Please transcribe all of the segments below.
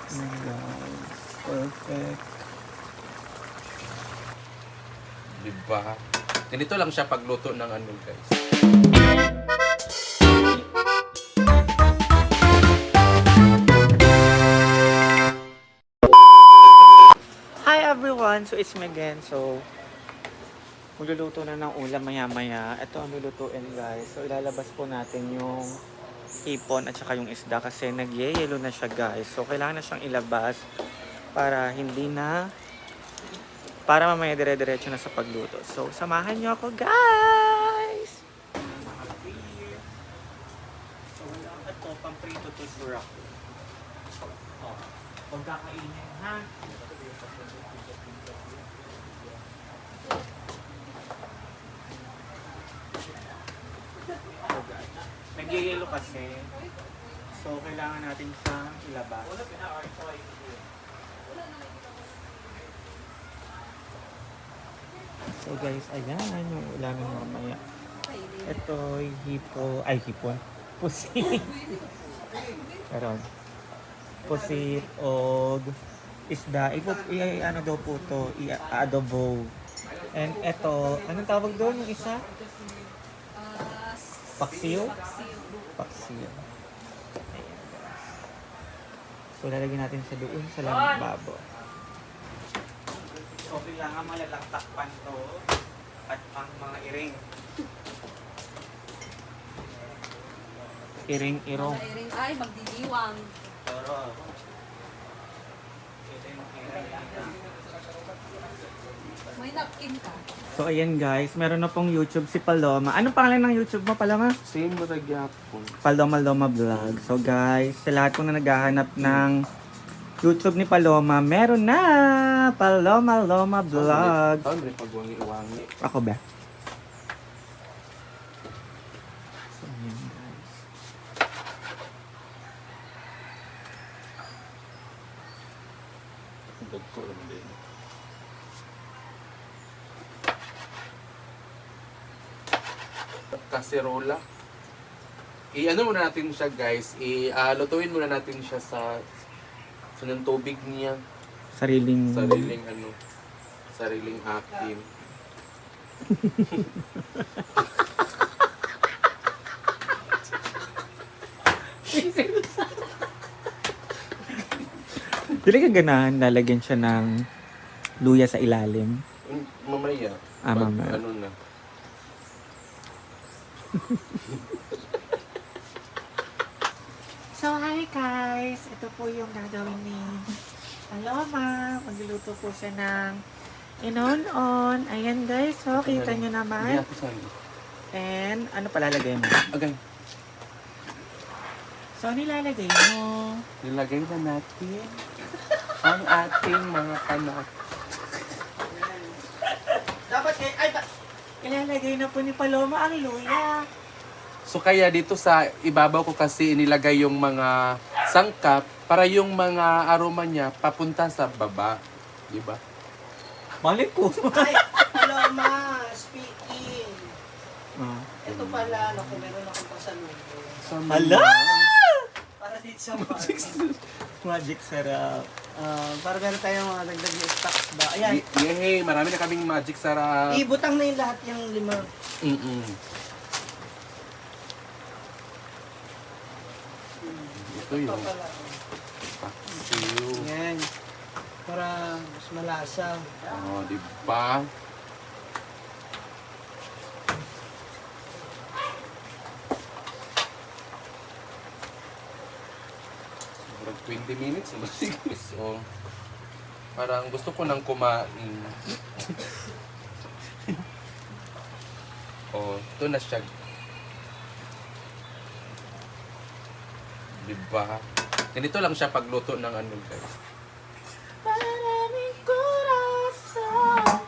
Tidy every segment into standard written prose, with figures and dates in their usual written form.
Ayan guys. Perfect. Diba? Ganito lang siya pagluto ng ano guys. Hi everyone! So it's me again. So, magluluto na ng ulam maya-maya. Ito ang lulutuin guys. So ilalabas po natin yung hipon at saka yung isda kasi nagyayelo na siya guys. So kailangan na siyang ilabas para para mamaya dire-diretso na sa pagluto. So samahan niyo ako guys! So wala ito, pang-prito to sure ako. Oh, huwag kakainin ha. Nagyayelo kasi. So, kailangan natin siyang ilabas. So guys, ayan yung ulamin mamaya. Ito, hipon. Pusit. Karon. Pusit og isda. Ano daw po to? I-adobo. And ito, anong tawag doon yung isa? Paksiw? Paksiw. Ayan guys. So lalagyan natin siya doon sa lamang babo. So kailangan malalaktakpan to at ang mga iring. Iring-irong. Mga iring ay magdiliwang. Pero iring-irong. May napkin ka. So ayan guys, meron na pong YouTube si Paloma. Anong pangalan ng YouTube mo, Paloma? Same mo nagyapon. Paloma Loma Vlog. So guys, sa lahat po na naghahanap ng YouTube ni Paloma, meron na! Paloma Loma Vlog. Saan rin pagwangi-wangi? Ako ba? So ayan guys. Dagko lang din. Kaserola. I-ano muna natin siya guys. Lutuin muna natin siya sa ng tubig niya. Sariling Sariling akin. Dili ka ganahan, lalagyan siya ng luya sa ilalim. Mamaya. Mamaya. Ano na. So hi guys! Ito po yung gagawin ni Paloma. Magluluto po siya ng inon-on. Ayan guys, so kita nyo naman. And ano palalagay mo? Okay. So nilalagay mo. Nilagay na natin ang ating mga panak. Dapat ilalagay na po ni Paloma ang luya. So kaya dito sa ibabaw ko kasi inilagay yung mga sangkap para yung mga aroma niya papunta sa baba. Di ba? Mali po. Ay, Paloma, speaking. Ito pala, meron akong pasalubong. Hala! Para dito sa bar. Magic sarap. Para meron tayong mga dagdag na stocks ba? Ayan, Yay! Marami na kaming magic sarap. ibutang na yung lahat yung 5. Ito Ito yung pala. paksiw. Ayan. Para mas malasa. Oh, di ba? Sobrang 20 minutes na siguro. So, parang gusto ko nang kumain. Oh, ito na siya. Diba? Ganito lang siya pagluto ng ano guys. Maraming corazon.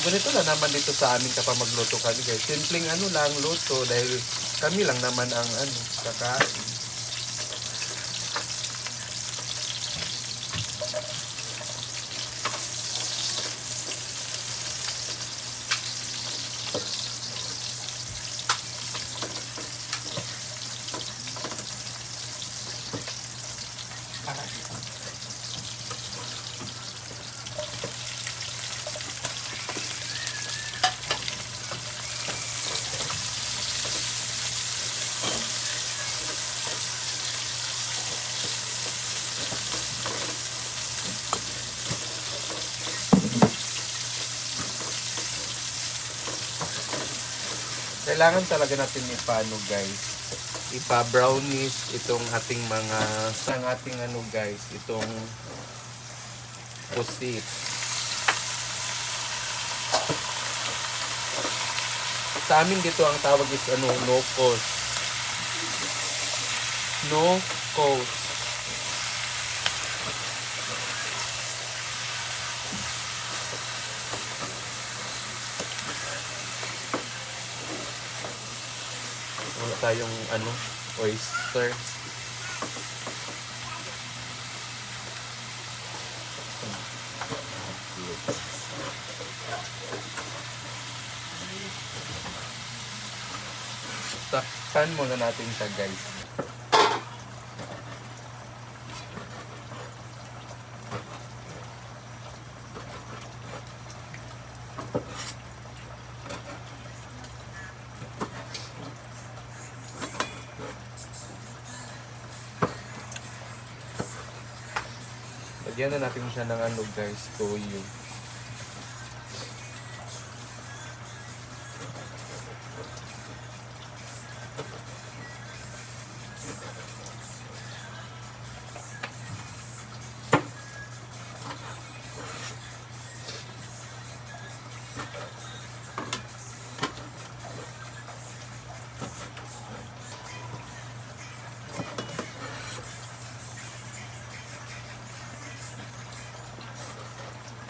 ganito lang naman dito sa amin kapag magluto kami guys. Simpleng ano lang luto dahil kami lang naman ang ano, kakain. Kailangan talaga natin ipaano guys, ipa-brownish itong ating mga, ang ating ano guys, itong pusit. Sa amin dito ang tawag is ano, no-cos. No-cos. Wala tayong ano, oyster. Takpan muna natin siya guys. Lagyan na natin siya ng ano guys, toyo.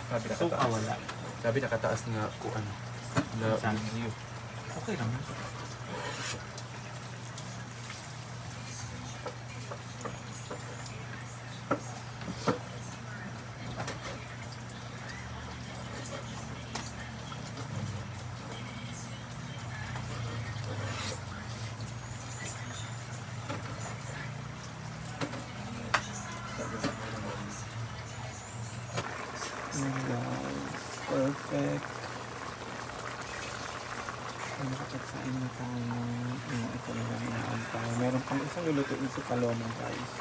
Sabi Suka nakataas. wala. Sabi nakataas nga ko ano. Na Saan? video. Okay naman. Perfect. Nakapagsain na tayo. Ito na lang inaantay. Meron pang isang lulutuin si Paloma guys.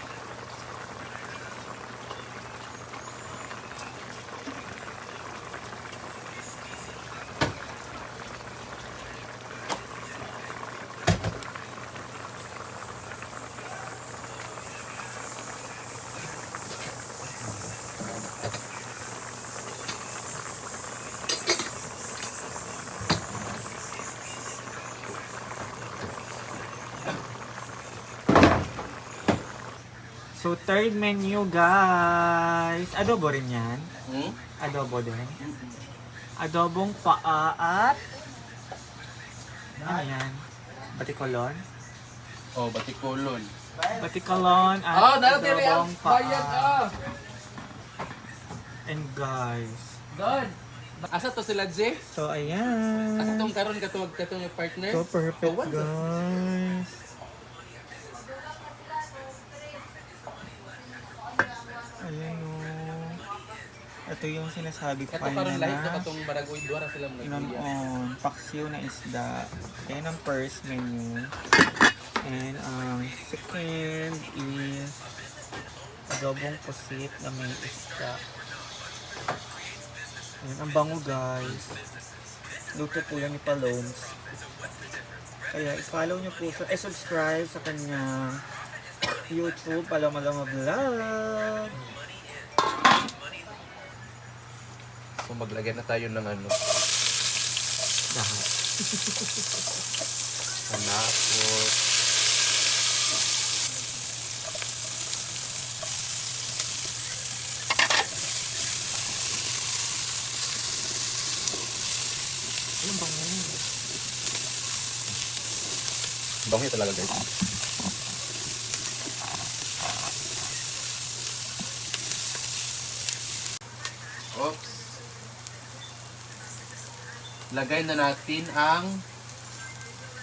So, third menu, guys. Adobo rin yan. Hmm? Adobo din. Adobong paa at... Ano yan? Batikolon? Oh, batikulon. Batikolon at Oh, dati rin adobong ang bayad paa. ah. And guys. God. Asa to sila, Jay? So, ayan. Asa tong karon katuwag katong yung partner? So, perfect, Oh, what's that? guys. Ayan o. Ito yung sinasabi ko Kato karon lahi to kanina. katong baragoy duara sila mga Inon paksiw na isda. Ayan ang first menu. And ang second is adobong pusit na may isda. Ayan, ang bango guys. Luto po yan ni Paloms. Kaya i-follow nyo po siya. Subscribe sa kanyang YouTube, Paloma Vlog. So maglagay na tayo ng ano, Lahat. hanapot. Bango talaga guys. Oops. Lagay na natin ang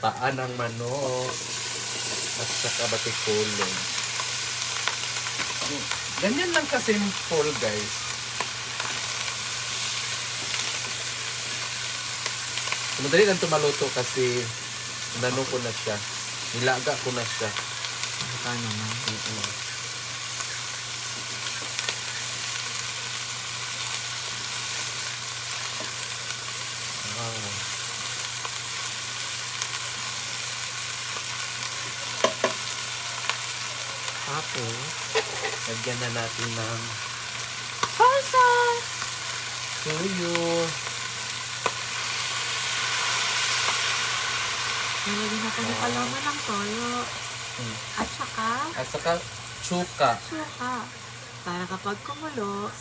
paa ng manok at saka batikulong. Ganyan lang ka-simple guys. Madali lang tumaluto kasi nano ko na siya. Nilaga ko na siya. Paano na? Tapos, lagyan na natin ng Salsa! tuyo. Nilagyan na tayo kalaman ng toyo. At saka, At saka, chuka. suka. Para kapag kumulo,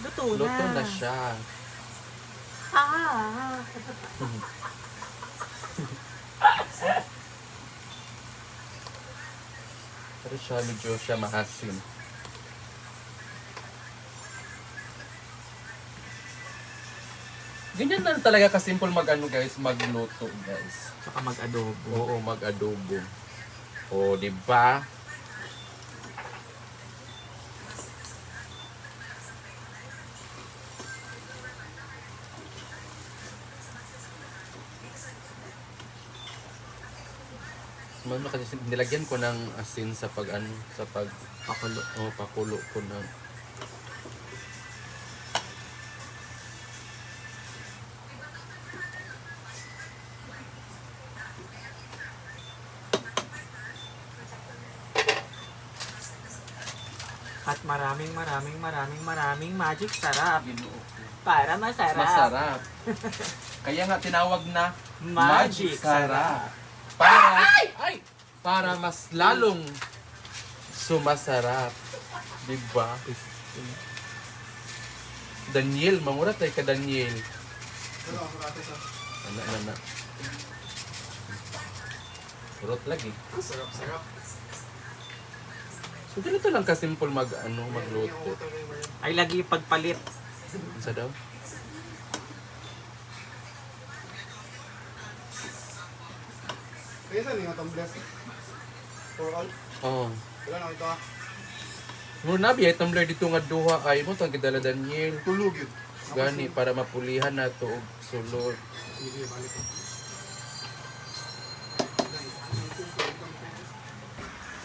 luto na. Luto na siya. Ah! Pero siya, medyo siya maasim. Ganyan lang talaga kasimple mag-ano guys, magluto guys. Tsaka mag-adobo. Oo, mag-adobo. O, di ba? Mama kasi nilagyan ko ng asin sa Pakulo. pakulo ko na. At maraming magic sarap. Para masarap. Masarap. Kaya nga tinawag na Magic sarap. Para para mas lalong sumasarap. Diba? Daniel, mangurat tayo ka Daniel. Ana. Surot lagi. Sarap. So ganito lang kasimple magluto. Ay lagi pagpalit. Isa daw? Kaya saan yung tumbler? For all? Oo. Wala na ito ah. Muna biya tumbler dito nga duha kay mo tang gidala Daniel. Tulog yun. Gani para mapulihan nato og sulod. Sige, balik ko.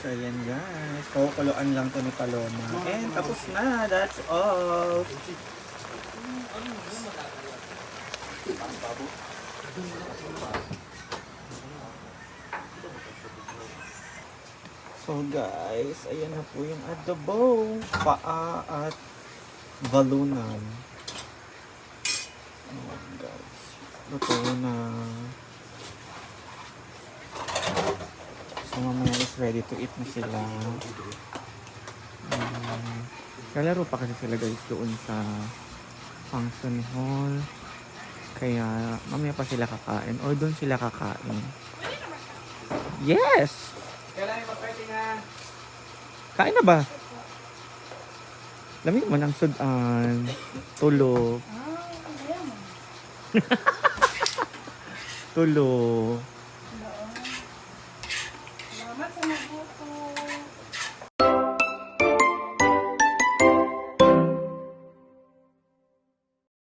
So yan guys, kukuluan lang to ni Paloma. And tapos na, that's all. So guys, ayan na po yung adobo, paa at balunan. Oh guys, luto na. So mamaya is ready to eat na sila. Kalaro pa kasi sila guys doon sa function hall. Kaya mamaya pa sila kakain or doon sila kakain. Yes! Kailangan mag-party na. Kain na ba? Lamig mo ng sudan. Tulog. Tulog.